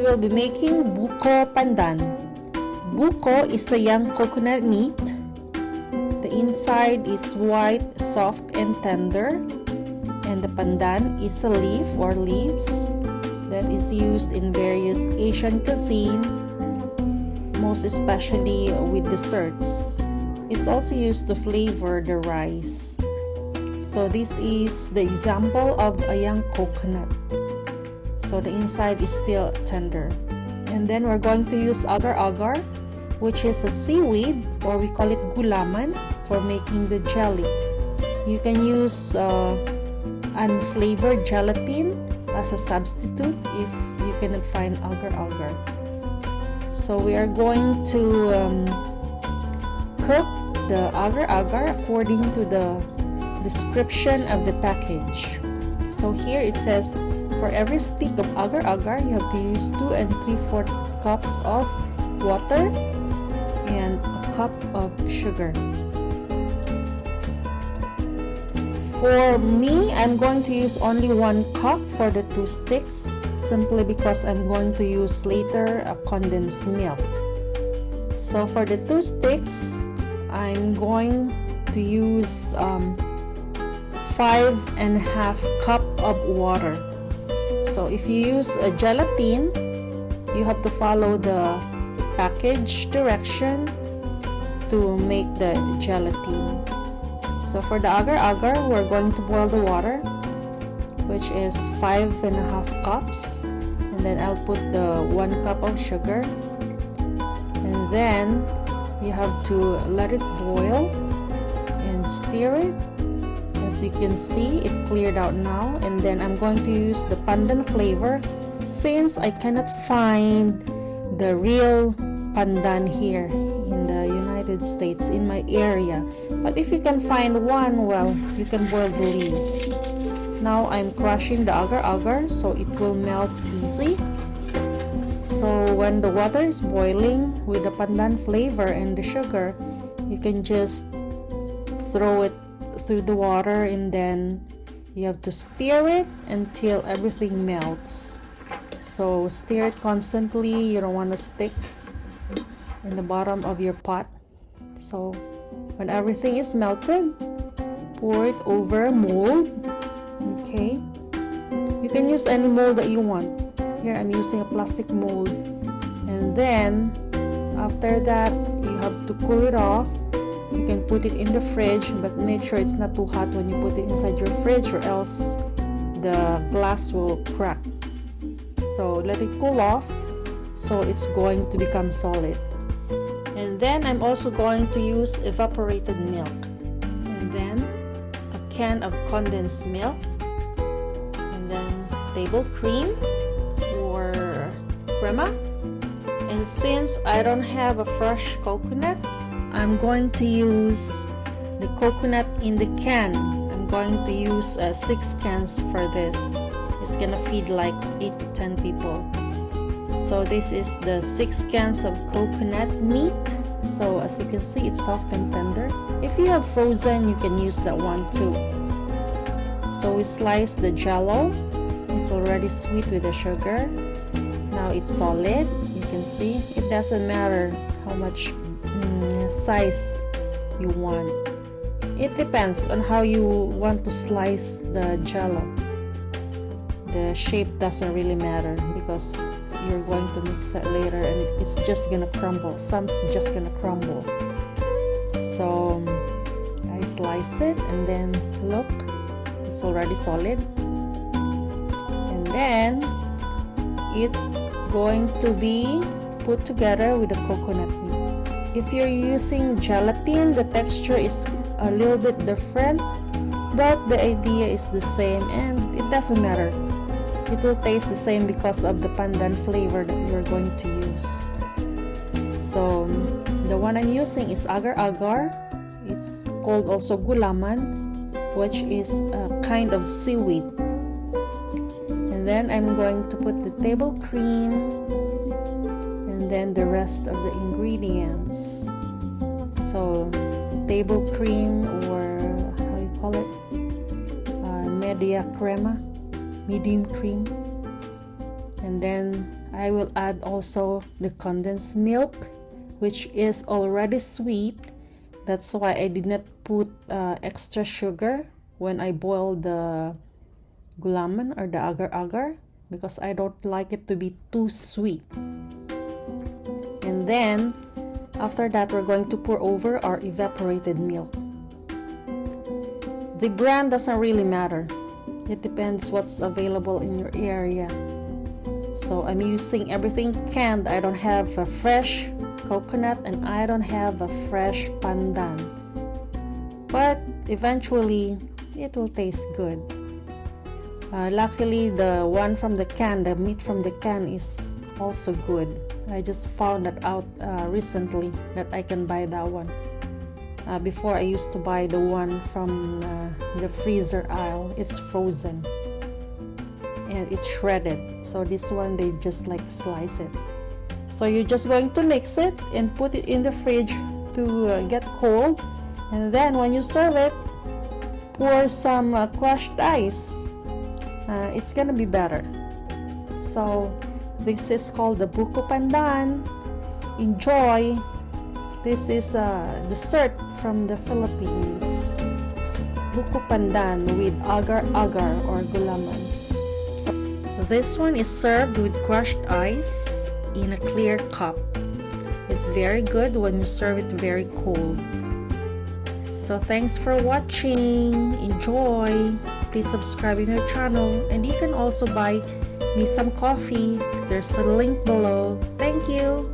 will be making Buko Pandan. Buko is a young coconut meat. The inside is white, soft and tender, and the pandan is a leaf or leaves that is used in various Asian cuisine, most especially with desserts. It's also used to flavor the rice. So this is the example of a young coconut. So the inside is still tender. And then we're going to use agar-agar, which is a seaweed, or we call it gulaman, for making the jelly. You can use unflavored gelatin as a substitute if you cannot find agar-agar. So we are going to cook the agar-agar according to the description of the package. So here it says, for every stick of agar-agar, you have to use 2 3/4 cups of water and a cup of sugar. For me, I'm going to use only 1 cup for the 2 sticks, simply because I'm going to use later a condensed milk. So for the 2 sticks, I'm going to use 5 1/2 cup of water. So if you use a gelatin, you have to follow the package direction to make the gelatin. So for the agar-agar, we're going to boil the water, which is 5 1/2 cups, and then I'll put the 1 cup of sugar, and then you have to let it boil and stir it. As you can see, it cleared out now. And then I'm going to use the pandan flavor, since I cannot find the real pandan here in the United States in my area. But if you can find one, well, you can boil the leaves. Now I'm crushing the agar-agar so it will melt easy. So when the water is boiling with the pandan flavor and the sugar, you can just throw it through the water, and then you have to stir it until everything melts. So stir it constantly. You don't want to stick in the bottom of your pot. So when everything is melted, pour it over a mold. Okay, you can use any mold that you want. Here I'm using a plastic mold, and then after that you have to cool it off. You can put it in the fridge, but make sure it's not too hot when you put it inside your fridge, or else the glass will crack. So let it cool off so it's going to become solid. And then I'm also going to use evaporated milk, and then a can of condensed milk, and then table cream or crema. And since I don't have a fresh coconut, I'm going to use the coconut in the can. I'm going to use 6 cans for this. It's gonna feed like 8 to 10 people. So this is the 6 cans of coconut meat. So as you can see, it's soft and tender. If you have frozen, you can use that one too. So we slice the jello. It's already sweet with the sugar. Now it's solid. You can see it doesn't matter how much size you want. It depends on how you want to slice the jello. The shape doesn't really matter, because you're going to mix that later and it's just gonna crumble. Some's just gonna crumble. So I slice it, and then look, it's already solid. And then it's going to be put together with the coconut meat. If you're using gelatin, the texture is a little bit different, but the idea is the same, and it doesn't matter. It will taste the same because of the pandan flavor that you're going to use. So the one I'm using is agar-agar. It's called also gulaman, which is a kind of seaweed. And then I'm going to put the table cream, and then the rest of the ingredients. So table cream, or how you call it, medium cream, and then I will add also the condensed milk, which is already sweet. That's why I did not put extra sugar when I boil the gulaman or the agar-agar, because I don't like it to be too sweet. And then after that, we're going to pour over our evaporated milk. The brand doesn't really matter. It depends what's available in your area. So I'm using everything canned. I don't have a fresh coconut and I don't have a fresh pandan. But eventually, it will taste good. Luckily, the one from the can, the meat from the can is also good. I just found that out recently that I can buy that one. Before I used to buy the one from the freezer aisle. It's frozen and it's shredded. So this one they just like slice it. So you're just going to mix it and put it in the fridge to get cold. And then when you serve it, pour some crushed ice. It's gonna be better. So this is called the Buko Pandan. Enjoy. This is a dessert from the Philippines. Buko Pandan with agar-agar or gulaman. So this one is served with crushed ice in a clear cup. It's very good when you serve it very cold. So thanks for watching. Enjoy. Please subscribe in our channel, and you can also buy me some coffee. There's a link below. Thank you.